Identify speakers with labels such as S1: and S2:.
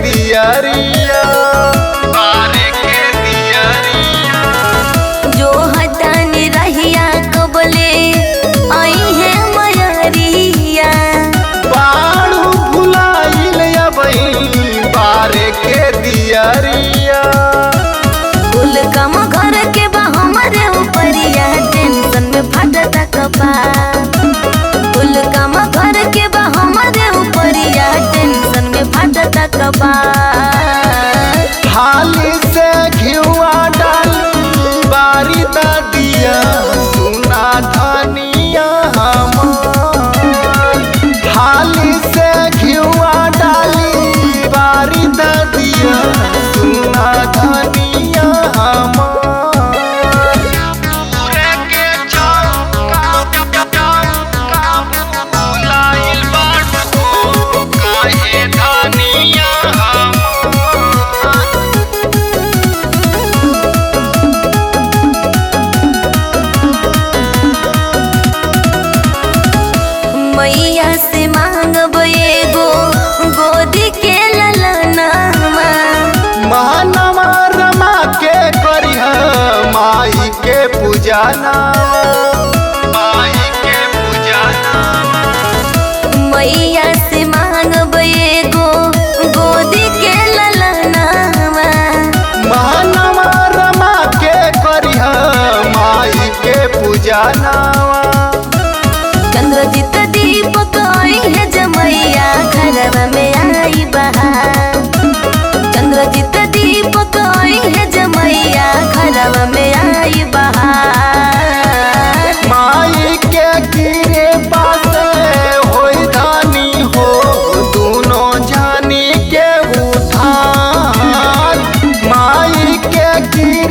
S1: दियरिया बारे के दियरिया
S2: जो हटानी रहिया कबले आई है मयरिया
S1: बाड़ू भुलाइल अबई बारे के दियरिया
S2: कुल कम घर के बा हमारे ऊपरिया टेंशन में फटता कपार कुल कम घर के बा हमारे ऊपरिया टेंशन में फटता कपार
S1: थाली से घिवा डाली बारी दिया सुना धनिया हमार थाली से घिवा डाली बारी दिया सुना धनिया हमार पूरे के चौका बुलाइल बाटो काहे धनिया हमार
S2: मैया से मांगब एगो गोदी के ललनामा
S1: मानवा रमा के करिह माई के पूजना माई के पूजना
S2: मैया से मांगब एगो गोदी के ललनामा
S1: मानवा रमा के करिह माई के पूजना
S2: चंद्रजीत दीपक आई है जमैया घरवा में आई बहार चंद्रजीत दीपक आई है जमैया घरवा में आई बहार
S1: माई के गिरे पासे होई धानी हो दोनों जानी के उधार माई के गिरे